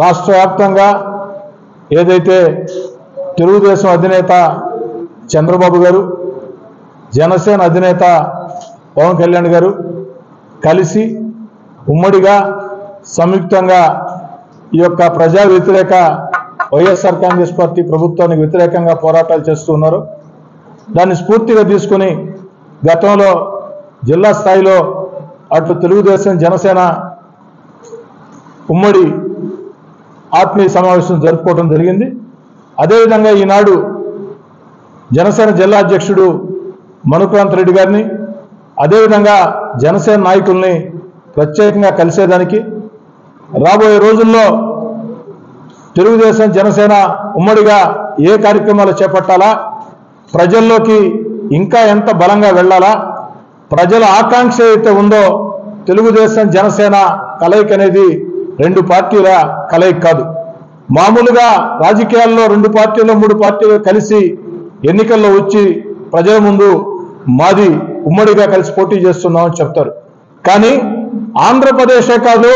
రాష్ట్ర వ్యాప్తంగా ఏదైతే తెలుగుదేశం అధినేత చంద్రబాబు గారు, జనసేన అధినేత పవన్ కళ్యాణ్ గారు కలిసి ఉమ్మడిగా సంయుక్తంగా ఈ యొక్క ప్రజా వ్యతిరేక వైఎస్ఆర్ కాంగ్రెస్ పార్టీ ప్రభుత్వానికి వ్యతిరేకంగా పోరాటాలు చేస్తూ ఉన్నారు. దాన్ని స్ఫూర్తిగా తీసుకుని గతంలో జిల్లా స్థాయిలో అటు తెలుగుదేశం జనసేన ఉమ్మడి ఆత్మీయ సమావేశం జరుపుకోవడం జరిగింది. అదేవిధంగా ఈనాడు జనసేన జిల్లా అధ్యక్షుడు మనుక్రాంత్ రెడ్డి గారిని, అదేవిధంగా జనసేన నాయకుల్ని ప్రత్యేకంగా కలిసేదానికి, రాబోయే రోజుల్లో తెలుగుదేశం జనసేన ఉమ్మడిగా ఏ కార్యక్రమాలు చేపట్టాలా, ప్రజల్లోకి ఇంకా ఎంత బలంగా వెళ్ళాలా, ప్రజల ఆకాంక్ష అయితే ఉందో తెలుగుదేశం జనసేన కలయిక అనేది రెండు పార్టీల కలయిక కాదు. మామూలుగా రాజకీయాల్లో రెండు పార్టీలు మూడు పార్టీలు కలిసి ఎన్నికల్లో వచ్చి ప్రజల ముందు మాది ఉమ్మడిగా కలిసి పోటీ చేస్తున్నామని చెప్తారు. కానీ ఆంధ్రప్రదేశే కాదు,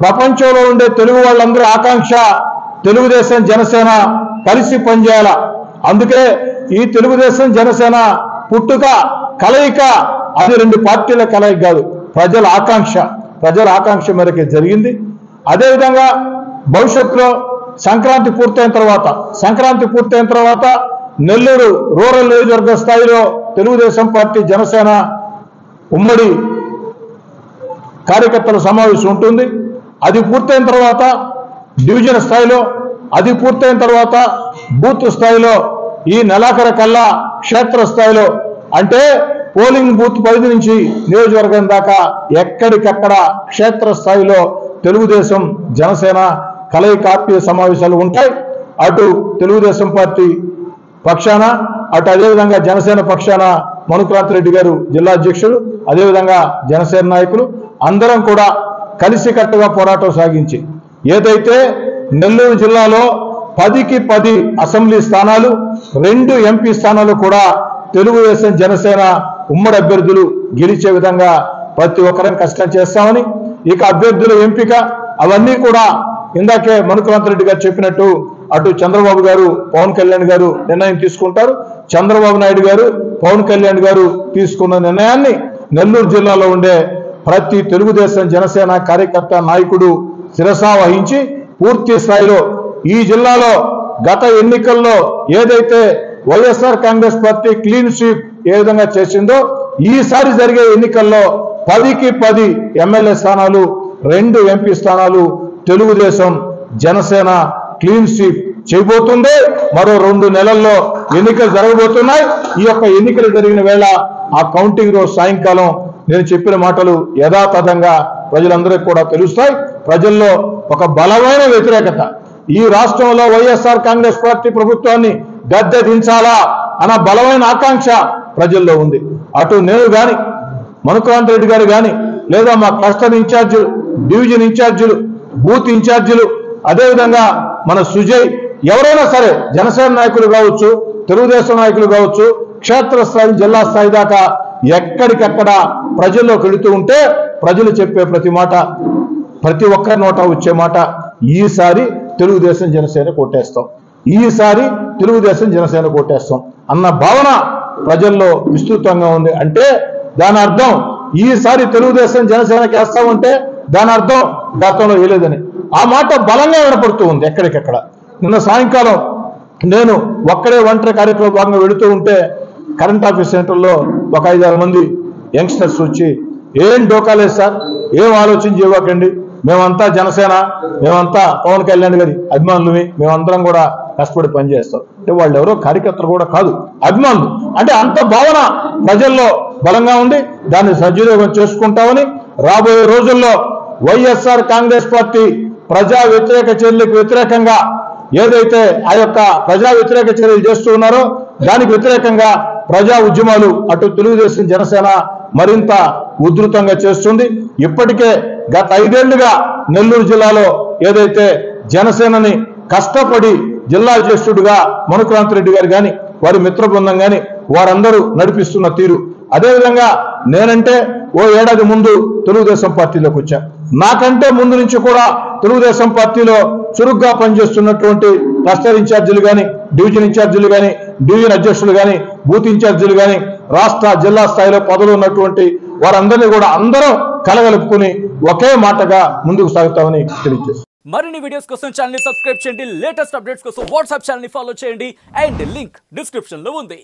ప్రపంచంలో ఉండే తెలుగు వాళ్ళందరూ ఆకాంక్ష తెలుగుదేశం జనసేన కలిసి పనిచేయాల. అందుకే ఈ తెలుగుదేశం జనసేన పుట్టుక కలయిక అది రెండు పార్టీల కలయిక కాదు, ప్రజల ఆకాంక్ష మేరకు జరిగింది. అదేవిధంగా భవిష్యత్తులో సంక్రాంతి పూర్తయిన తర్వాత నెల్లూరు రూరల్ నియోజకవర్గ స్థాయిలో తెలుగుదేశం పార్టీ జనసేన ఉమ్మడి కార్యకర్తల సమావేశం ఉంటుంది. అది పూర్తయిన తర్వాత డివిజన్ స్థాయిలో, అది పూర్తయిన తర్వాత బూత్ స్థాయిలో, ఈ నెలాఖరు కల్లా క్షేత్ర స్థాయిలో, అంటే పోలింగ్ బూత్ పరిధి నుంచి నియోజకవర్గం దాకా ఎక్కడికక్కడ క్షేత్ర స్థాయిలో తెలుగుదేశం జనసేన కలయిక ఆత్మీయ సమావేశాలు ఉంటాయి. అటు తెలుగుదేశం పార్టీ పక్షాన, అటు అదేవిధంగా జనసేన పక్షాన మనుక్రాంత్ రెడ్డి గారు జిల్లా అధ్యక్షుడు, అదేవిధంగా జనసేన నాయకులు అందరం కూడా కలిసికట్టుగా పోరాటం సాగించి ఏదైతే నెల్లూరు జిల్లాలో 10కి 10 అసెంబ్లీ స్థానాలు, 2 ఎంపీ స్థానాలు కూడా తెలుగుదేశం జనసేన ఉమ్మడి అభ్యర్థులు గెలిచే విధంగా ప్రతి ఒక్కరం కష్టం చేస్తామని, ఇక అభ్యర్థుల ఎంపిక అవన్నీ కూడా ఇందాకే మనుక్రాంత్ రెడ్డి గారు చెప్పినట్టు అటు చంద్రబాబు గారు పవన్ కళ్యాణ్ గారు నిర్ణయం తీసుకుంటారు. చంద్రబాబు నాయుడు గారు పవన్ కళ్యాణ్ గారు తీసుకున్న నిర్ణయాన్ని నెల్లూరు జిల్లాలో ఉండే ప్రతి తెలుగుదేశం జనసేన కార్యకర్త నాయకుడు శిరసా వహించి పూర్తి స్థాయిలో ఈ జిల్లాలో గత ఎన్నికల్లో ఏదైతే YSR Congress party clean sweep ఏ విధంగా చేసిందో ఈసారి జరిగే ఎన్నికల్లో 10కి 10 ఎమ్మెల్యే స్థానాలు, 2 ఎంపీ స్థానాలు తెలుగుదేశం జనసేన క్లీన్ స్వీప్ చేయబోతుంది. మరో 2 నెలల్లో ఎన్నికలు జరగబోతున్నాయి. ఈ యొక్క ఎన్నికలు జరిగిన వేళ ఆ కౌంటింగ్ రోజు సాయంకాలం నేను చెప్పిన మాటలు యథాతథంగా ప్రజలందరికీ కూడా తెలుస్తాయి. ప్రజల్లో ఒక బలమైన వ్యతిరేకత, ఈ రాష్ట్రంలో వైఎస్ఆర్ కాంగ్రెస్ పార్టీ ప్రభుత్వాన్ని గద్దె దించాలా అన్న బలమైన ఆకాంక్ష ప్రజల్లో ఉంది. అటు నేను కానీ, మనుక్రాంత్ రెడ్డి గారు కానీ, లేదా మా క్లస్టర్ ఇన్ఛార్జీలు, డివిజన్ ఇన్ఛార్జీలు, బూత్ ఇన్ఛార్జీలు, అదేవిధంగా మన సుజయ్, ఎవరైనా సరే జనసేన నాయకులు కావచ్చు, తెలుగుదేశం నాయకులు కావచ్చు, క్షేత్రస్థాయి జిల్లా స్థాయి దాకా ఎక్కడికక్కడ ప్రజల్లోకి వెళుతూ ఉంటే ప్రజలు చెప్పే ప్రతి మాట, ప్రతి ఒక్కరి నోట వచ్చే మాట, ఈసారి తెలుగుదేశం జనసేన కొట్టేస్తాం, ఈసారి తెలుగుదేశం జనసేన కొట్టేస్తాం అన్న భావన ప్రజల్లో విస్తృతంగా ఉంది. అంటే దాని అర్థం ఈసారి తెలుగుదేశం జనసేనకి వేస్తామంటే దాని అర్థం గతంలో వేయలేదని. ఆ మాట బలంగా వినపడుతూ ఉంది ఎక్కడికెక్కడ. నిన్న సాయంకాలం నేను ఒక్కడే ఒంటరి కార్యక్రమం భాగంగా వెళుతూ ఉంటే కరెంట్ ఆఫీస్ సెంటర్లో ఒక 5-6 మంది యంగ్స్టర్స్ వచ్చి, ఏం డోకాలేదు సార్, ఏం ఆలోచన చేయకండి, మేమంతా జనసేన, మేమంతా పవన్ కళ్యాణ్ గారి అభిమానులవి, మేమందరం కూడా కష్టపడి పనిచేస్తాం. అంటే వాళ్ళు ఎవరో కార్యకర్తలు కూడా కాదు, అభిమానులు. అంటే అంత భావన ప్రజల్లో బలంగా ఉంది. దాన్ని సద్వినియోగం చేసుకుంటామని రాబోయే రోజుల్లో వైఎస్ఆర్ కాంగ్రెస్ పార్టీ ప్రజా వ్యతిరేక చర్యలకు వ్యతిరేకంగా ఏదైతే ఆ యొక్క ప్రజా వ్యతిరేక చర్యలు చేస్తూ ఉన్నారో దానికి వ్యతిరేకంగా ప్రజా ఉద్యమాలు అటు తెలుగుదేశం జనసేన మరింత ఉధృతంగా చేస్తుంది. ఇప్పటికే గత 5 ఏళ్లుగా నెల్లూరు జిల్లాలో ఏదైతే జనసేనని కష్టపడి జిల్లా అధ్యక్షుడిగా మనుక్రాంత్ రెడ్డి గారు కానీ, వారి మిత్ర బృందం కానీ వారందరూ నడిపిస్తున్న తీరు, అదేవిధంగా నేనంటే ఓ ఏడాది ముందు తెలుగుదేశం పార్టీలోకి వచ్చా. నాకంటే ముందు నుంచి కూడా తెలుగుదేశం పార్టీలో చురుగ్గా పనిచేస్తున్నటువంటి క్లస్టర్ ఇన్ఛార్జీలు కానీ, డివిజన్ ఇన్ఛార్జీలు కానీ, డివిజన్ అధ్యక్షులు కానీ, బూత్ ఇన్ఛార్జీలు కానీ, రాష్ట్ర జిల్లా స్థాయిలో పదవులు ఉన్నటువంటి వారందరినీ కూడా అందరం కలగలుపుకుని ఒకే మాటగా ముందుకు సాగుతామని తెలియజేస్తాం. మరిన్ని వీడియోస్ కోసం ఛానల్ ని సబ్స్క్రైబ్ చేయండి. లేటెస్ట్ అప్డేట్స్ కోసం వాట్సాప్ ఛానల్ ని ఫాలో చేయండి. అండ్ లింక్ డిస్క్రిప్షన్ లో ఉంది.